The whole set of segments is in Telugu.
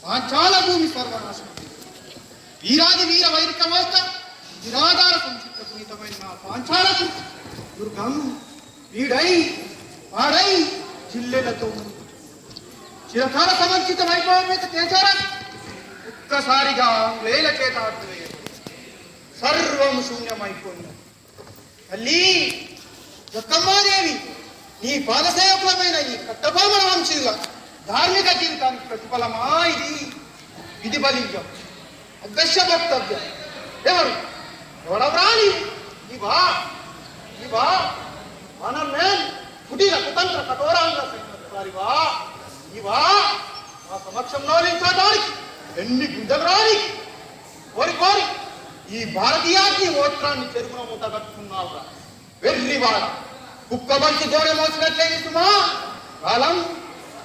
పాంచాల భూమి సర్వనాశనం. వీరాది వీర వైదిక వ్యవస్థ నిరాధార సంచిత పునీతమైన నా పాంచాలకు దుర్గం వీడై వాడై జిల్లెలతో చిరకాల సమర్చిత వైభవం మీద తేజారా ఒక్కసారిగా ఆంగ్లేయుల చేత ఆపివేయదు. సర్వం శూన్యమైపోయింది. తల్లి జక్కమ్మాదేవి, నీ పాదసేవకులమైన ఈ కట్టబొమ్మల వంశీయుల ధార్మిక జీవితానికి ప్రతిఫలమా ఇది? విధి బలింగం, అదృశ్య వక్తవ్యం. ఎవడవరాని ఇవా ఇవా మనం మేన్ కుటీర కుతంత్ర కఠోరాంగ వారివా ఇవా మా సమక్షంలో నిలిచడానికి ఎన్ని గుండెలు రాని కోరి కోరి ఈ భారతీయాన్ని ఓత్రాన్ని చెరుకున మూట కట్టుకున్నావురా. వెర్రివాడ కుక్క బంచి దూర మోసినట్లేని సుమా. కాలం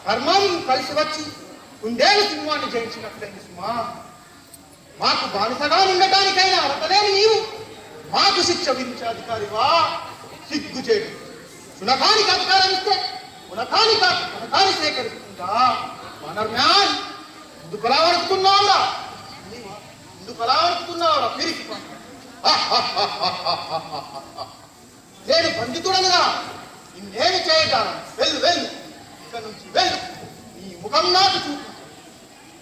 కర్మం కలిసి వచ్చి కుందేలు సింహాన్ని జయించినట్లేని సుమా. మాకు బానిసగా ఉండటానికైనా అర్హతలేని నీవు మాకు శిక్ష విధించే అధికారివా? సిగ్గు చేయడు. శునకానికి అధికారం ఇస్తే ఉనకాని సేకరిస్తుందా? మనర్మ్యాన్ ఎందుకు అలా వడుకున్నావురా? ఎందుకు అలా వడుకున్నావురా? పిరికి నేను బంధితుడనుగా నిన్నేమి చేయటాను? వెళ్ళు వెళ్ళు, ఇక నుంచి వెళ్ళు. నీ ముఖం నాకు చూపు.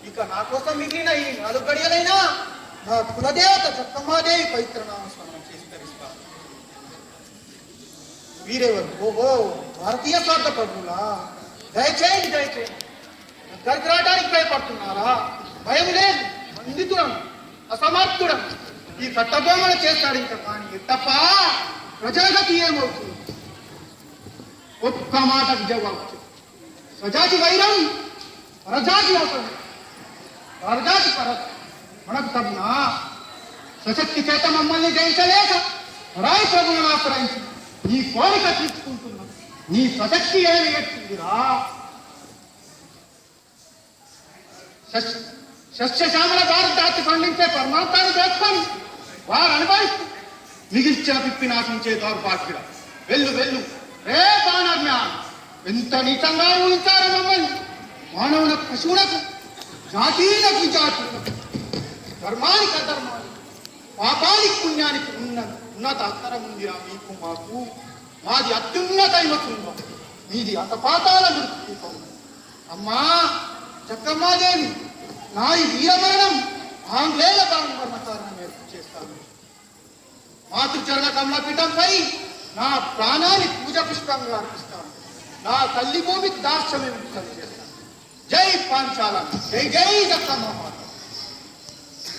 ఇక నా కోసం మిగిలిన ఈ 4 గడియలైనా నా కులదేవత జక్కమ్మాదేవి పవిత్ర నామస్మరణం చేసి ధరిస్తాను. వీరెవరు? ఓహో, భారతీయ స్వార్థ ప్రభులా. దయచేయండి దయచేయండి. దగ్గరికి రావడానికి భయపడుతున్నారా? భయం లేదు. బంధితుడం, అసమర్థుడం. ఈ కట్టబొమ్మలు చేస్తాడు ఇంకా. కానీ తప్ప ప్రజాగతి ఏమవుతుంది? ఒక్క మాటకు జవాబు. స్వజాతి వైరం, పరజాతి అవసరం. పరజాతి మనకు తగిన సశక్తి చేత మమ్మల్ని జయించలేక రాయి ప్రభులను ఆశ్రయించి నీ కోరిక తీర్చుకుంటున్నా. నీ స్వశక్తి ఏమి ఎత్తుందిరా? సస్యశ్యామల భారతదాచి పండించే పరమార్థాన్ని దోచుకొని వారు అనుభవిస్తూ మిగిల్చిన పిప్పి నాశించే దౌర్భాగ్యుడ. వెళ్ళు వెళ్ళు రే బాణజ్ఞానం. ఎంత నీచంగా ఊహించారు మమ్మల్ని. మానవులకు పశువులకు, జాతీయులకు జాతీయులకు, ధర్మానికి అధర్మానికి, పాపానికి పుణ్యానికి ఉన్నత అంతరం ఉందిరా మీకు మాకు. మాది అత్యున్నతైన కుంభం, మీది అతపాతాల మృత్యుకం. అమ్మా జక్కమ్మాదేవి, నా ఈ వీరమరణం ఆంగ్లేయుల వర్ణ కారణం చేస్తాను. మాతృచరణ కమలపీఠంపై నా ప్రాణాన్ని పూజ పుష్పంగా అర్పిస్తాను. నా తల్లి భూమికి దాస్యమే చేస్తాను. జై పాంచాల, జై జై జక్కమ్మ.